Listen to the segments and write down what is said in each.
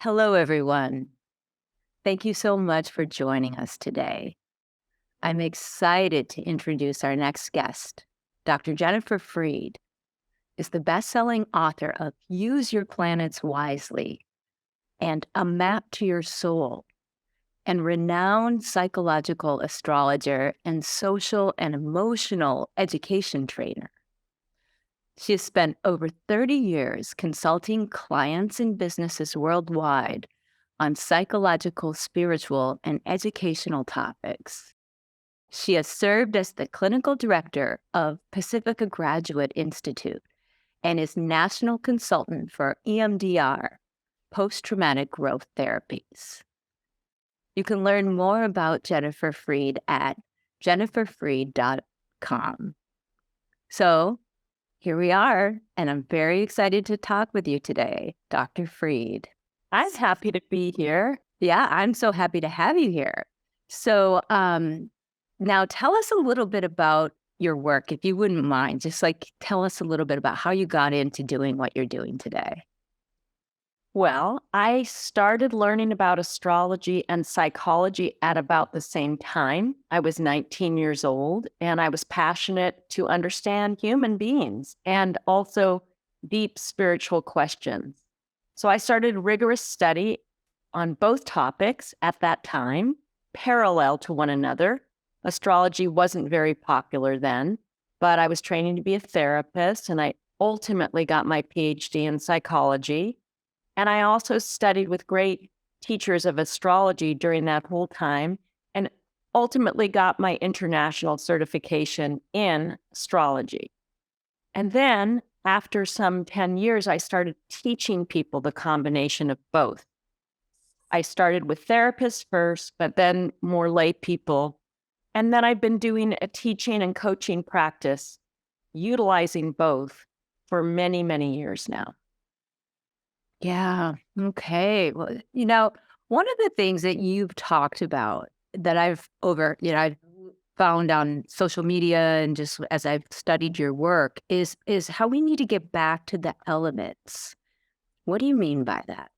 Hello, everyone. Thank you so much for joining us today. I'm excited to introduce our next guest. Dr. Jennifer Freed is the best-selling author of Use Your Planets Wisely and A Map to Your Soul, and renowned psychological astrologer and social and emotional education trainer. She has spent over 30 years consulting clients and businesses worldwide on psychological, spiritual, and educational topics. She has served as the clinical director of Pacifica Graduate Institute and is national consultant for EMDR, post-traumatic growth therapies. You can learn more about Jennifer Freed at jenniferfreed.com. So here we are, and I'm very excited to talk with you today, Dr. Freed. I'm happy to be here. Yeah, I'm so happy to have you here. So now tell us a little bit about your work, if you wouldn't mind. Just tell us a little bit about how you got into doing what you're doing today. Well, I started learning about astrology and psychology at about the same time. I was 19 years old, and I was passionate to understand human beings and also deep spiritual questions. So I started rigorous study on both topics at that time, parallel to one another. Astrology wasn't very popular then, but I was training to be a therapist, and I ultimately got my PhD in psychology. And I also studied with great teachers of astrology during that whole time, and ultimately got my international certification in astrology. And then after some 10 years, I started teaching people the combination of both. I started with therapists first, but then more lay people. And then I've been doing a teaching and coaching practice, utilizing both for many, many years now. Yeah. Okay. Well, one of the things that you've talked about that I've found on social media and just as I've studied your work is how we need to get back to the elements. What do you mean by that?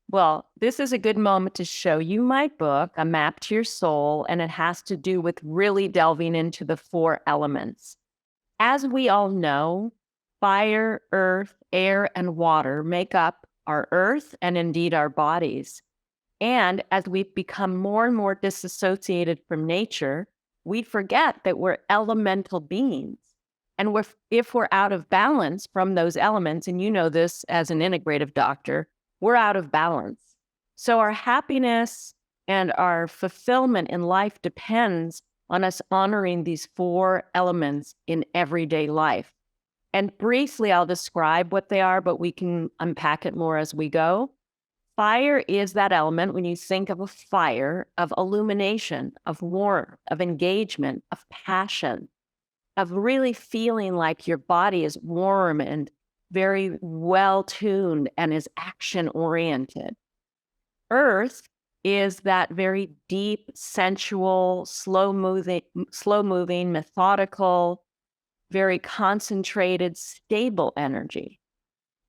Well, this is a good moment to show you my book, A Map to Your Soul, and it has to do with really delving into the 4 elements. As we all know, fire, earth, air, and water make up our earth and indeed our bodies. And as we've become more and more disassociated from nature, we forget that we're elemental beings. And if we're out of balance from those elements, and you know this as an integrative doctor, we're out of balance. So our happiness and our fulfillment in life depends on us honoring these 4 elements in everyday life. And briefly, I'll describe what they are, but we can unpack it more as we go. Fire is that element, when you think of a fire, of illumination, of warmth, of engagement, of passion, of really feeling like your body is warm and very well tuned and is action oriented. Earth is that very deep, sensual, slow moving, methodical, very concentrated, stable energy.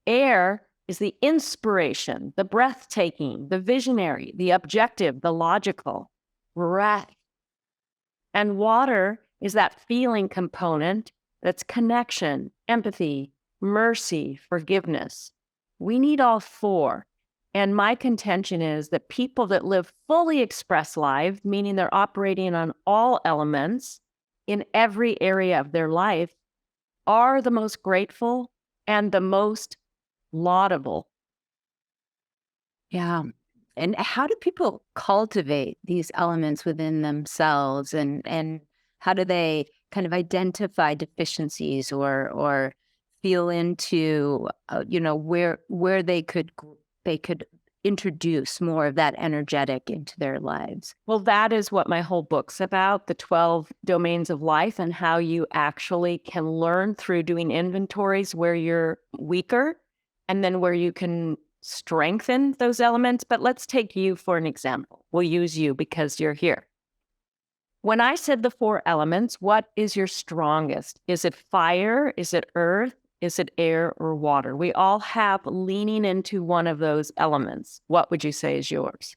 Air is the inspiration, the breathtaking, the visionary, the objective, the logical, breath. And water is that feeling component that's connection, empathy, mercy, forgiveness. We need all 4. And my contention is that people that live fully expressed lives, meaning they're operating on all elements in every area of their life, are the most grateful and the most laudable. Yeah. And how do people cultivate these elements within themselves, and how do they kind of identify deficiencies or feel into where they could introduce more of that energetic into their lives? Well, that is what my whole book's about, the 12 domains of life, and how you actually can learn through doing inventories where you're weaker and then where you can strengthen those elements. But let's take you for an example. We'll use you because you're here. When I said the 4 elements, what is your strongest? Is it fire? Is it earth? Is it air or water? We all have leaning into one of those elements. What would you say is yours?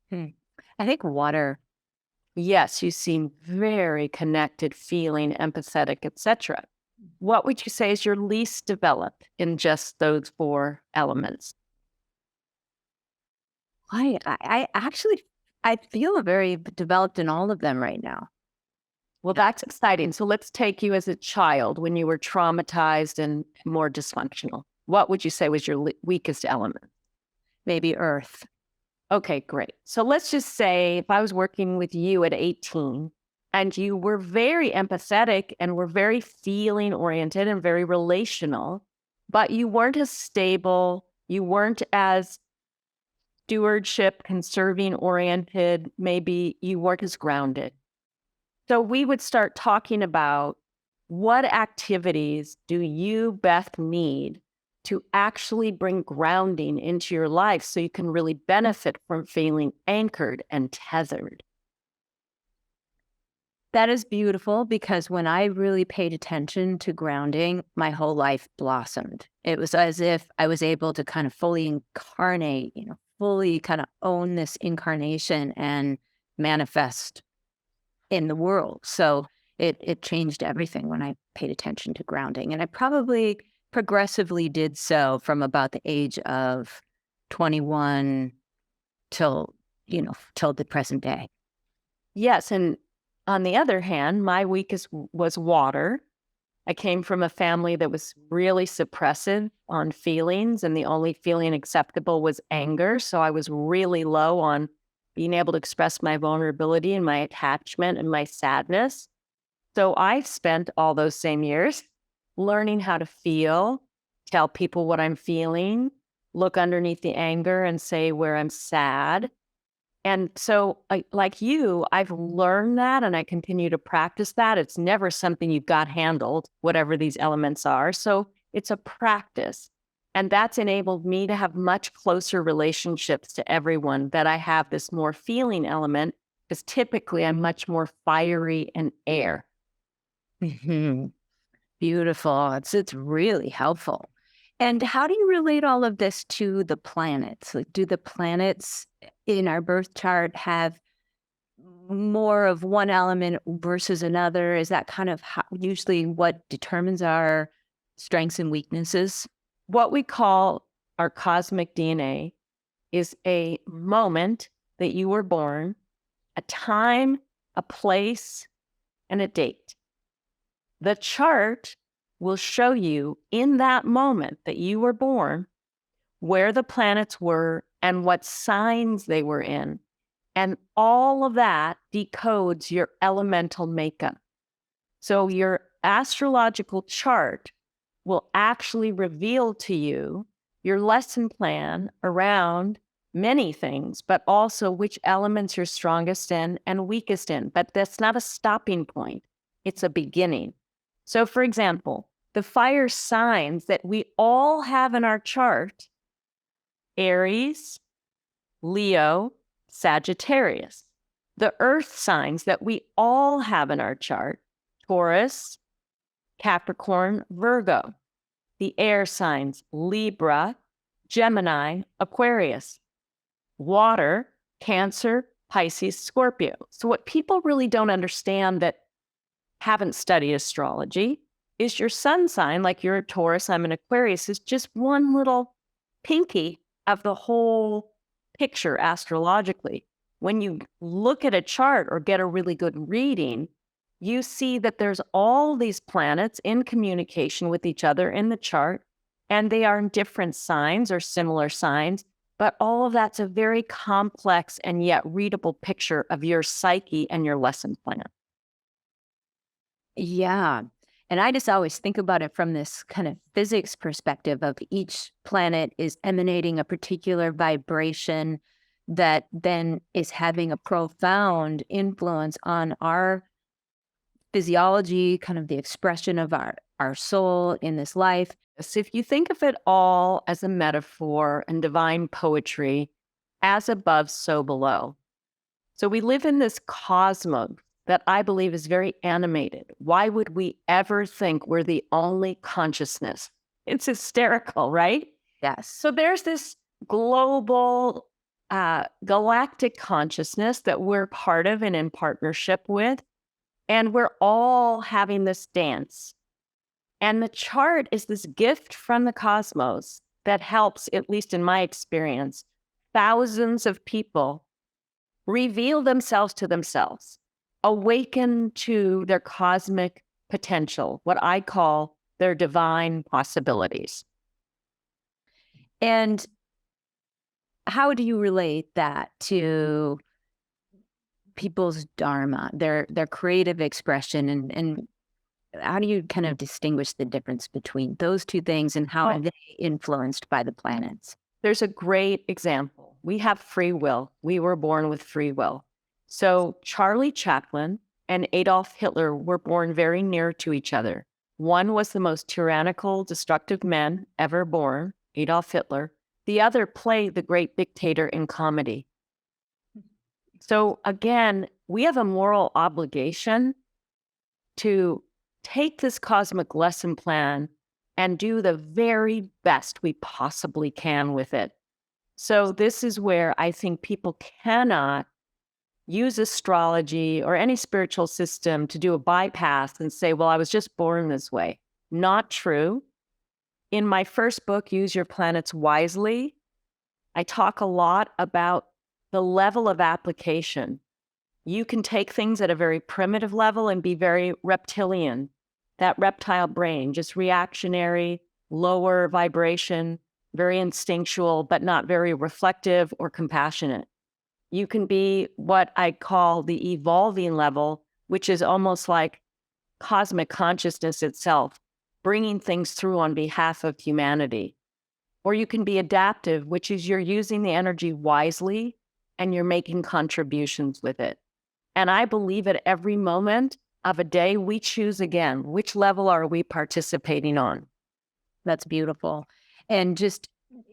Hmm. I think water. Yes, you seem very connected, feeling, empathetic, etc. What would you say is your least developed in just those four elements? I actually I feel very developed in all of them right now. Well, that's exciting. So let's take you as a child when you were traumatized and more dysfunctional. What would you say was your weakest element? Maybe earth. Okay, great. So let's just say if I was working with you at 18 and you were very empathetic and were very feeling oriented and very relational, but you weren't as stable, you weren't as stewardship, conserving oriented, maybe you weren't as grounded. So we would start talking about what activities do you, Beth, need to actually bring grounding into your life so you can really benefit from feeling anchored and tethered. That is beautiful because when I really paid attention to grounding, my whole life blossomed. It was as if I was able to kind of fully incarnate, fully kind of own this incarnation and manifest in the world. So it changed everything when I paid attention to grounding. And I probably progressively did so from about the age of 21 till, till the present day. Yes. And on the other hand, my weakest was water. I came from a family that was really suppressive on feelings, and the only feeling acceptable was anger. So I was really low on being able to express my vulnerability and my attachment and my sadness. So I spent all those same years learning how to feel, tell people what I'm feeling, look underneath the anger and say where I'm sad. And so, like you, I've learned that and I continue to practice that. It's never something you've got handled, whatever these elements are. So it's a practice. And that's enabled me to have much closer relationships to everyone, that I have this more feeling element, because typically I'm much more fiery and air. Mhm. Beautiful. It's really helpful. And how do you relate all of this to the planets? Like, do the planets in our birth chart have more of one element versus another? Is that kind of usually what determines our strengths and weaknesses? What we call our cosmic DNA is a moment that you were born, a time, a place, and a date. The chart will show you in that moment that you were born where the planets were and what signs they were in. And all of that decodes your elemental makeup. So your astrological chart will actually reveal to you your lesson plan around many things, but also which elements you're strongest in and weakest in. But that's not a stopping point, it's a beginning. So, for example, the fire signs that we all have in our chart: Aries, Leo, Sagittarius. The earth signs that we all have in our chart: Taurus, Capricorn, Virgo. The air signs: Libra, Gemini, Aquarius. Water: Cancer, Pisces, Scorpio. So what people really don't understand that haven't studied astrology is your sun sign, like you're a Taurus, I'm an Aquarius, is just one little pinky of the whole picture astrologically. When you look at a chart or get a really good reading, you see that there's all these planets in communication with each other in the chart, and they are in different signs or similar signs, but all of that's a very complex and yet readable picture of your psyche and your lesson plan. Yeah. And I just always think about it from this kind of physics perspective of each planet is emanating a particular vibration that then is having a profound influence on our physiology, kind of the expression of our soul in this life. So if you think of it all as a metaphor and divine poetry, as above, so below. So we live in this cosmos that I believe is very animated. Why would we ever think we're the only consciousness? It's hysterical, right? Yes. So there's this global galactic consciousness that we're part of and in partnership with. And we're all having this dance. And the chart is this gift from the cosmos that helps, at least in my experience, thousands of people reveal themselves to themselves, awaken to their cosmic potential, what I call their divine possibilities. And how do you relate that to people's dharma, their creative expression, and how do you kind of distinguish the difference between those two things and how are they influenced by the planets? There's a great example. We have free will. We were born with free will. So Charlie Chaplin and Adolf Hitler were born very near to each other. One was the most tyrannical, destructive man ever born, Adolf Hitler. The other played the great dictator in comedy. So again, we have a moral obligation to take this cosmic lesson plan and do the very best we possibly can with it. So this is where I think people cannot use astrology or any spiritual system to do a bypass and say, well, I was just born this way. Not true. In my first book, Use Your Planets Wisely, I talk a lot about the level of application. You can take things at a very primitive level and be very reptilian, that reptile brain, just reactionary, lower vibration, very instinctual, but not very reflective or compassionate. You can be what I call the evolving level, which is almost like cosmic consciousness itself, bringing things through on behalf of humanity. Or you can be adaptive, which is you're using the energy wisely and you're making contributions with it. And I believe at every moment of a day, we choose again, which level are we participating on? That's beautiful. And just,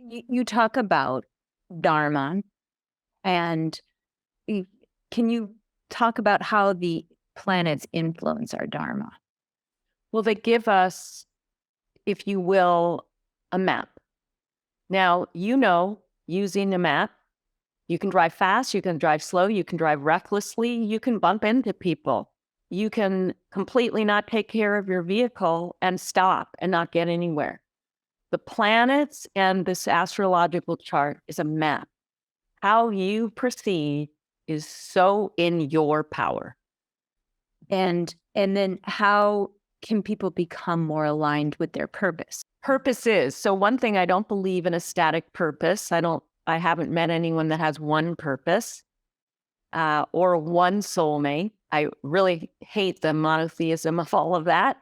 you talk about Dharma, and can you talk about how the planets influence our Dharma? Well, they give us, if you will, a map. Now, using a map, you can drive fast, you can drive slow, you can drive recklessly, you can bump into people. You can completely not take care of your vehicle and stop and not get anywhere. The planets and this astrological chart is a map. How you proceed is so in your power. And then how can people become more aligned with their purpose? Purpose is, so one thing, I don't believe in a static purpose. I haven't met anyone that has one purpose or one soulmate. I really hate the monotheism of all of that.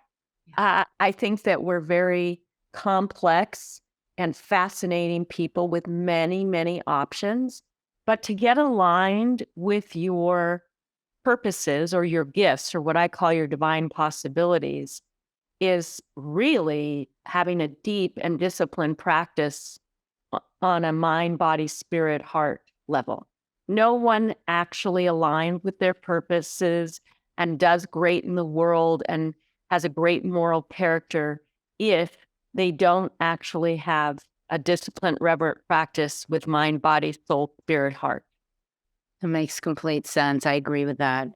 I think that we're very complex and fascinating people with many, many options. But to get aligned with your purposes or your gifts, or what I call your divine possibilities, is really having a deep and disciplined practice on a mind, body, spirit, heart level. No one actually aligned with their purposes and does great in the world and has a great moral character if they don't actually have a disciplined, reverent practice with mind, body, soul, spirit, heart. It makes complete sense. I agree with that.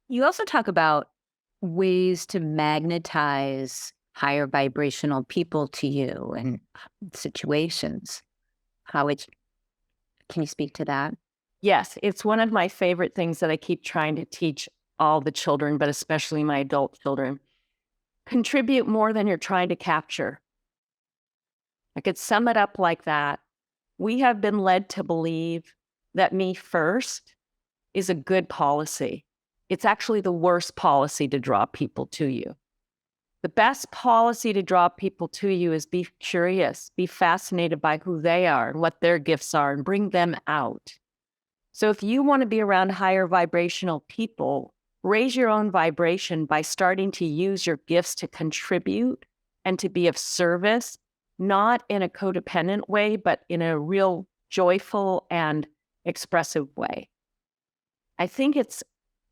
You also talk about ways to magnetize higher vibrational people to you and situations. Can you speak to that? Yes, it's one of my favorite things that I keep trying to teach all the children, but especially my adult children. Contribute more than you're trying to capture. I could sum it up like that. We have been led to believe that me first is a good policy. It's actually the worst policy to draw people to you. The best policy to draw people to you is be curious, be fascinated by who they are and what their gifts are, and bring them out. So if you want to be around higher vibrational people, raise your own vibration by starting to use your gifts to contribute and to be of service, not in a codependent way, but in a real joyful and expressive way. I think it's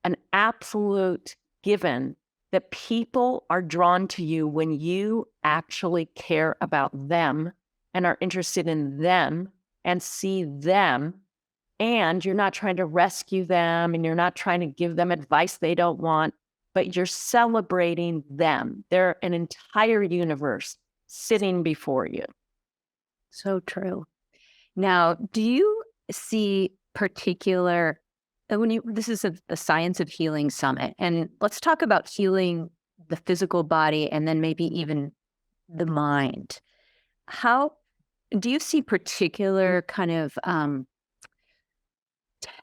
an absolute given that people are drawn to you when you actually care about them and are interested in them and see them, and you're not trying to rescue them and you're not trying to give them advice they don't want, but you're celebrating them. They're an entire universe sitting before you. So true. Now, do you see particular this is the Science of Healing Summit, and let's talk about healing the physical body and then maybe even the mind. How do you see particular kind of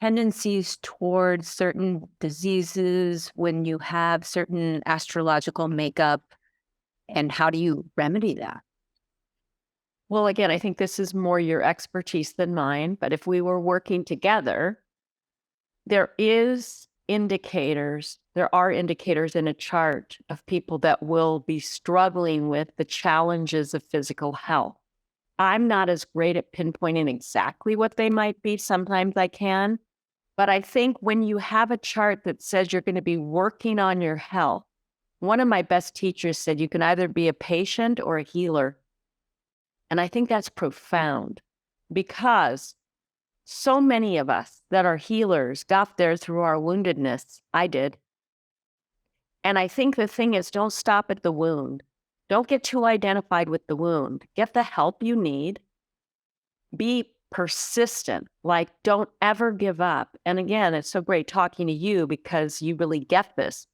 tendencies towards certain diseases when you have certain astrological makeup, and how do you remedy that? Well, again, I think this is more your expertise than mine, but if we were working together, there are indicators in a chart of people that will be struggling with the challenges of physical health. I'm not as great at pinpointing exactly what they might be. Sometimes I can, but I think when you have a chart that says you're going to be working on your health, one of my best teachers said you can either be a patient or a healer. And I think that's profound because so many of us that are healers got there through our woundedness. I did. And I think the thing is, don't stop at the wound. Don't get too identified with the wound. Get the help you need. Be persistent. Like, don't ever give up. And again, it's so great talking to you because you really get this.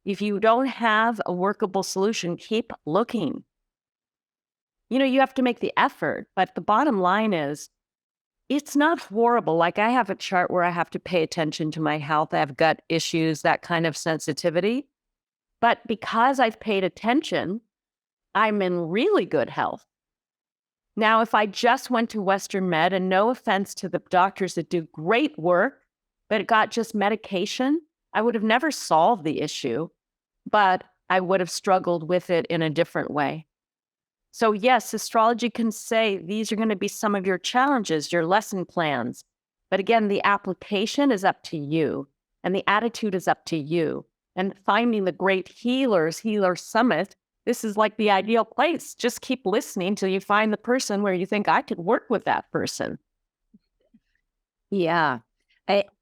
If you don't have a workable solution, keep looking. You have to make the effort, but the bottom line is, it's not horrible. Like, I have a chart where I have to pay attention to my health. I have gut issues, that kind of sensitivity. But because I've paid attention, I'm in really good health. Now, if I just went to Western Med, and no offense to the doctors that do great work, but it got just medication, I would have never solved the issue, but I would have struggled with it in a different way. So yes, astrology can say these are going to be some of your challenges, your lesson plans. But again, the application is up to you and the attitude is up to you. And finding the great Healer Summit, this is like the ideal place. Just keep listening till you find the person where you think I could work with that person. Yeah.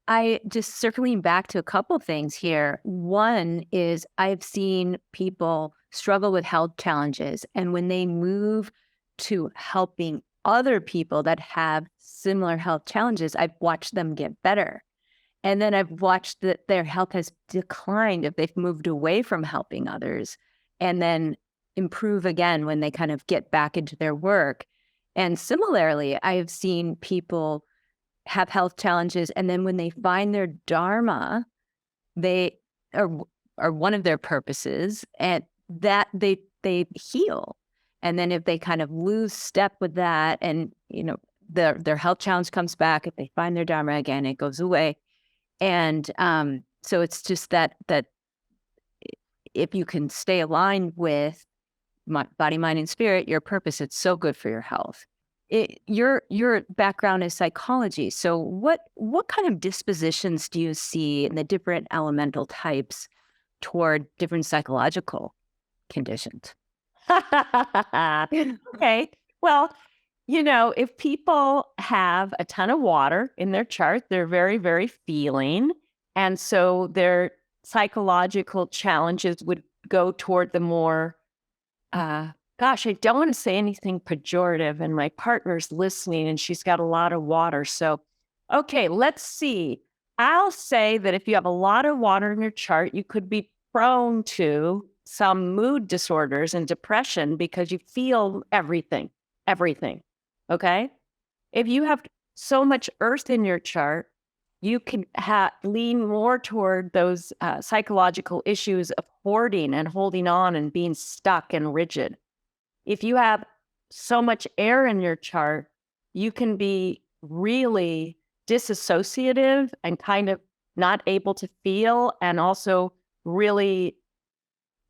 I just circling back to a couple things here. One is I've seen people struggle with health challenges, and when they move to helping other people that have similar health challenges, I've watched them get better. And then I've watched that their health has declined if they've moved away from helping others, and then improve again when they kind of get back into their work. And similarly, I've seen people have health challenges, and then when they find their dharma, they are one of their purposes, and that they heal. And then if they kind of lose step with that, and their health challenge comes back, if they find their dharma again, it goes away. And so it's just that if you can stay aligned with body, mind, and spirit, your purpose, it's so good for your health. Your background is psychology. So what kind of dispositions do you see in the different elemental types toward different psychological conditions? Okay. Well, if people have a ton of water in their chart, they're very, very feeling. And so their psychological challenges would go toward the more, gosh, I don't want to say anything pejorative, and my partner's listening and she's got a lot of water. So, okay, let's see. I'll say that if you have a lot of water in your chart, you could be prone to some mood disorders and depression because you feel everything. Okay. If you have so much earth in your chart, you can lean more toward those psychological issues of hoarding and holding on and being stuck and rigid. If you have so much air in your chart, you can be really disassociative and kind of not able to feel, and also really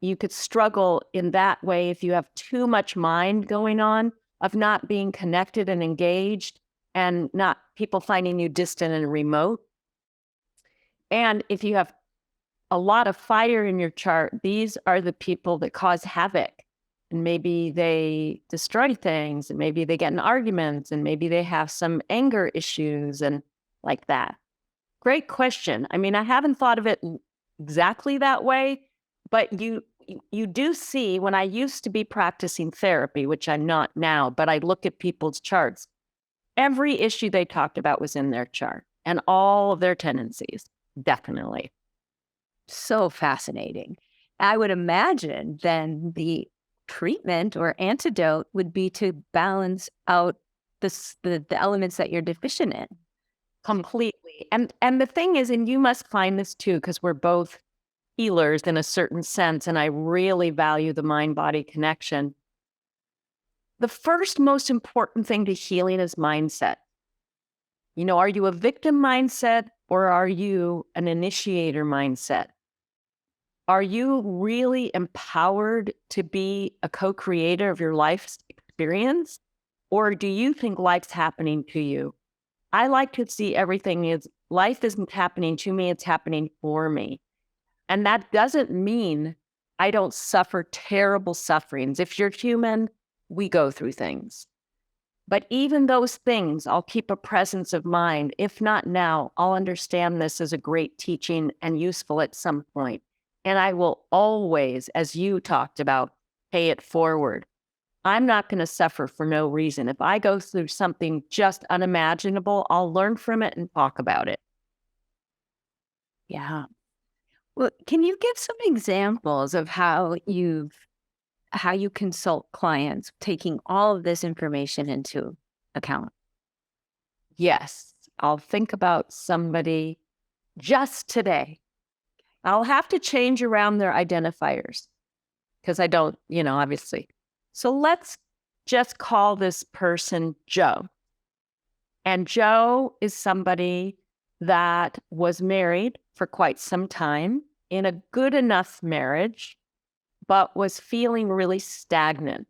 you could struggle in that way if you have too much mind going on, of not being connected and engaged, and not people finding you distant and remote. And if you have a lot of fire in your chart, these are the people that cause havoc. And maybe they destroy things, and maybe they get in arguments, and maybe they have some anger issues and like that. Great question. I mean, I haven't thought of it exactly that way, but you do see when I used to be practicing therapy, which I'm not now, but I look at people's charts. Every issue they talked about was in their chart and all of their tendencies. Definitely. So fascinating. I would imagine then the treatment or antidote would be to balance out the elements that you're deficient in. Completely. And the thing is, and you must find this too, because we're both healers in a certain sense, and I really value the mind-body connection. The first most important thing to healing is mindset. You know, are you a victim mindset or are you an initiator mindset? Are you really empowered to be a co-creator of your life's experience? Or do you think life's happening to you? I like to see everything as life isn't happening to me, it's happening for me. And that doesn't mean I don't suffer terrible sufferings. If you're human, we go through things. But even those things, I'll keep a presence of mind. If not now, I'll understand this as a great teaching and useful at some point. And I will always, as you talked about, pay it forward. I'm not going to suffer for no reason. If I go through something just unimaginable, I'll learn from it and talk about it. Yeah. Well, can you give some examples of how you consult clients taking all of this information into account? Yes, I'll think about somebody just today. I'll have to change around their identifiers because I don't, obviously. So let's just call this person Joe. And Joe is somebody that was married for quite some time in a good enough marriage, but was feeling really stagnant.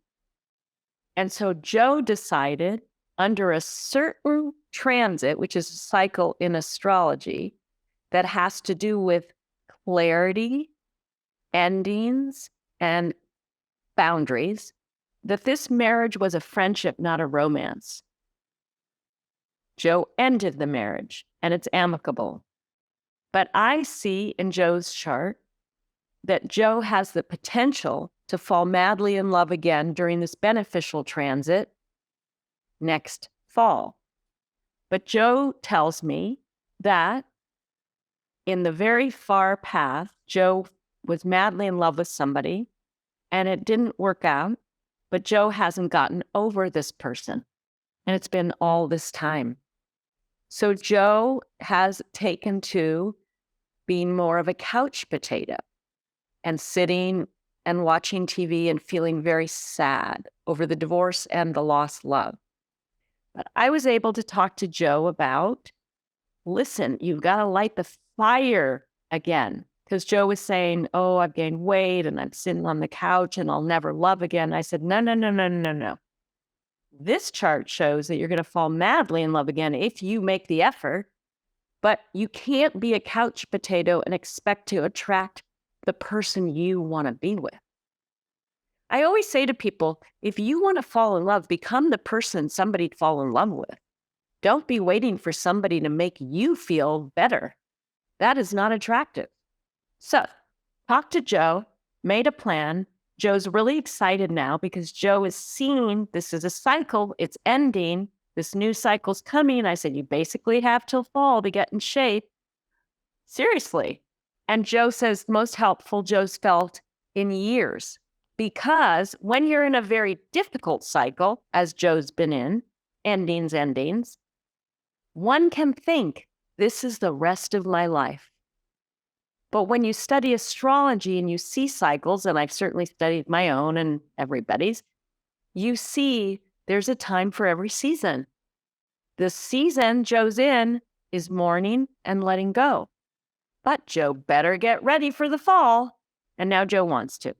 And so Joe decided under a certain transit, which is a cycle in astrology that has to do with clarity, endings, and boundaries, that this marriage was a friendship, not a romance. Joe ended the marriage and it's amicable. But I see in Joe's chart that Joe has the potential to fall madly in love again during this beneficial transit next fall. But Joe tells me that in the very far path, Joe was madly in love with somebody and it didn't work out, but Joe hasn't gotten over this person. And it's been all this time. So Joe has taken to being more of a couch potato and sitting and watching TV and feeling very sad over the divorce and the lost love. But I was able to talk to Joe about, listen, you've got to light the fire again. Because Joe was saying, oh, I've gained weight and I'm sitting on the couch and I'll never love again. I said, no, no, no, no, no, no. This chart shows that you're going to fall madly in love again if you make the effort, but you can't be a couch potato and expect to attract the person you want to be with. I always say to people, if you want to fall in love, become the person somebody to fall in love with. Don't be waiting for somebody to make you feel better. That is not attractive. So, talk to Joe, made a plan. Joe's really excited now because Joe is seeing this is a cycle. It's ending. This new cycle's coming. I said, you basically have till fall to get in shape. Seriously. And Joe says, most helpful Joe's felt in years. Because when you're in a very difficult cycle, as Joe's been in, endings, one can think, this is the rest of my life. But when you study astrology and you see cycles, and I've certainly studied my own and everybody's, you see there's a time for every season. The season Joe's in is mourning and letting go. But Joe better get ready for the fall. And now Joe wants to.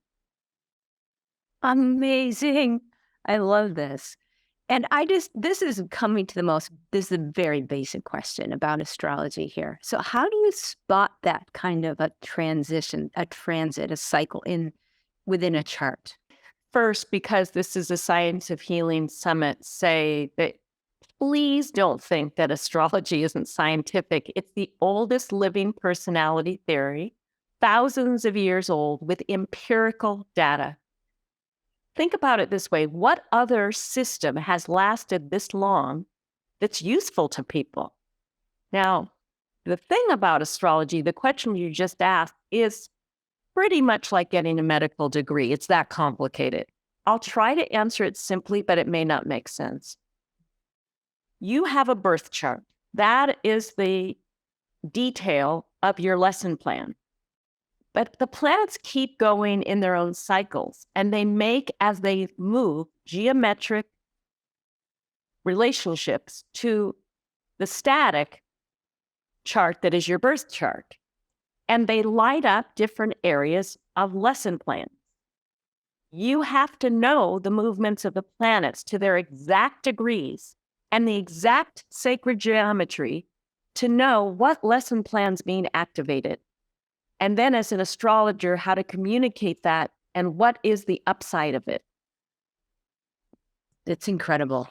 Amazing. I love this. And this is coming to this is a very basic question about astrology here. So how do you spot that kind of a transition, a transit, a cycle within a chart? First, because this is a Science of Healing Summit, say that please don't think that astrology isn't scientific. It's the oldest living personality theory, thousands of years old, with empirical data. Think about it this way. What other system has lasted this long that's useful to people? Now, the thing about astrology, the question you just asked, is pretty much like getting a medical degree. It's that complicated. I'll try to answer it simply, but it may not make sense. You have a birth chart. That is the detail of your lesson plan. But the planets keep going in their own cycles, and they make, as they move, geometric relationships to the static chart that is your birth chart. And they light up different areas of lesson plans. You have to know the movements of the planets to their exact degrees and the exact sacred geometry to know what lesson plan's being activated. And then as an astrologer, how to communicate that and what is the upside of it. It's incredible.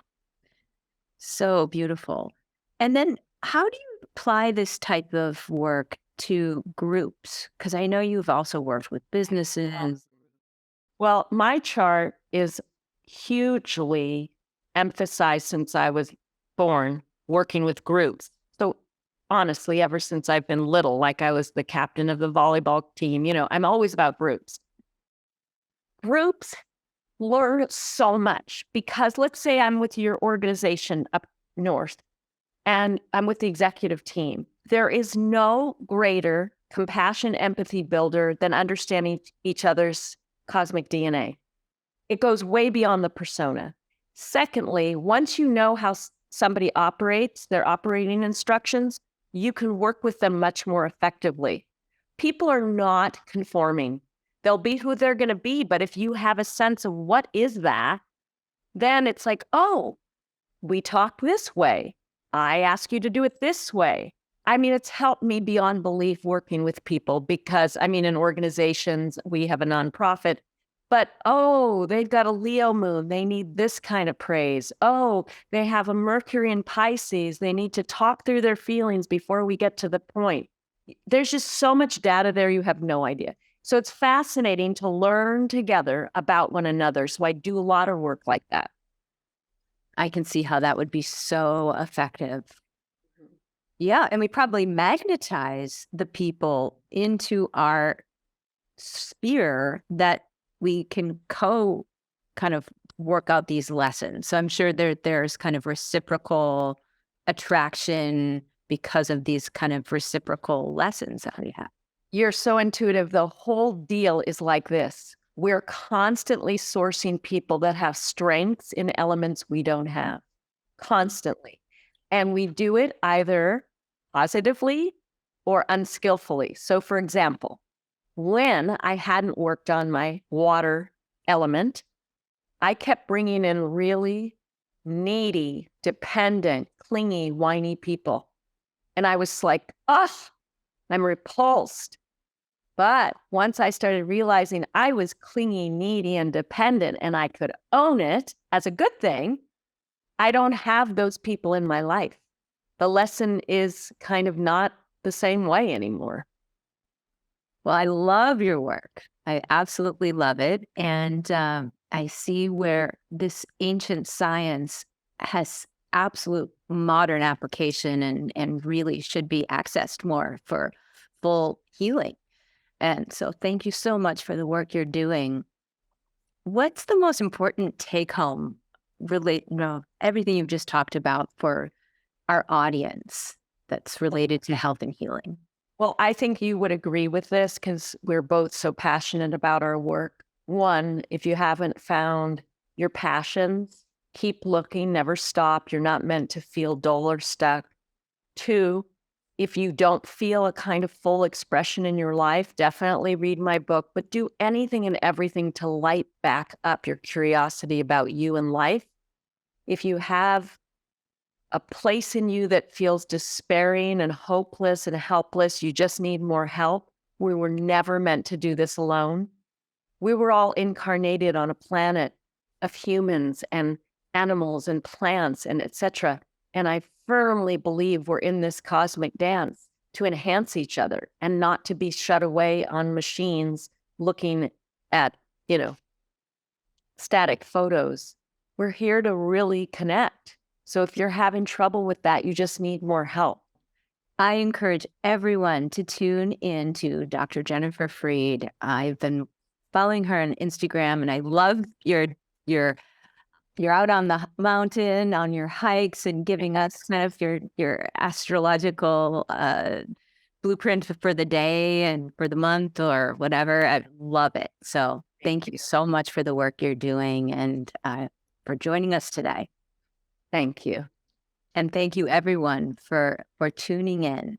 So beautiful. And then how do you apply this type of work to groups? Because I know you've also worked with businesses. Well, my chart is hugely emphasized since I was born, working with groups. So honestly, ever since I've been little, like I was the captain of the volleyball team, I'm always about groups. Groups learn so much because let's say I'm with your organization up north and I'm with the executive team. There is no greater compassion, empathy builder than understanding each other's cosmic DNA. It goes way beyond the persona. Secondly, once you know how somebody operates, their operating instructions, you can work with them much more effectively. People are not conforming. They'll be who they're going to be. But if you have a sense of what is that, then it's like, oh, we talk this way. I ask you to do it this way. I mean, it's helped me beyond belief working with people because, in organizations, we have a nonprofit, but, oh, they've got a Leo moon. They need this kind of praise. Oh, they have a Mercury in Pisces. They need to talk through their feelings before we get to the point. There's just so much data there, you have no idea. So it's fascinating to learn together about one another. So I do a lot of work like that. I can see how that would be so effective. Yeah, and we probably magnetize the people into our sphere that we can kind of work out these lessons. So I'm sure there's kind of reciprocal attraction because of these kind of reciprocal lessons that we have. You're so intuitive. The whole deal is like this. We're constantly sourcing people that have strengths in elements we don't have, constantly. And we do it either positively or unskillfully. So for example, when I hadn't worked on my water element, I kept bringing in really needy, dependent, clingy, whiny people. And I was like, oh, I'm repulsed. But once I started realizing I was clingy, needy, and dependent, and I could own it as a good thing, I don't have those people in my life. The lesson is kind of not the same way anymore. Well, I love your work. I absolutely love it. And I see where this ancient science has absolute modern application and really should be accessed more for full healing. And so thank you so much for the work you're doing. What's the most important take home everything you've just talked about for our audience that's related to health and healing? Well, I think you would agree with this because we're both so passionate about our work. One, if you haven't found your passions, keep looking, never stop. You're not meant to feel dull or stuck. Two, if you don't feel a kind of full expression in your life, definitely read my book, but do anything and everything to light back up your curiosity about you and life. If you have a place in you that feels despairing and hopeless and helpless, you just need more help. We were never meant to do this alone. We were all incarnated on a planet of humans and animals and plants and etc. And I firmly believe we're in this cosmic dance to enhance each other and not to be shut away on machines looking at, static photos. We're here to really connect. So if you're having trouble with that, you just need more help. I encourage everyone to tune in to Dr. Jennifer Freed. I've been following her on Instagram, and I love you're out on the mountain on your hikes and giving us kind of your astrological blueprint for the day and for the month or whatever. I love it. So thank you so much for the work you're doing and for joining us today. Thank you. And thank you everyone for tuning in.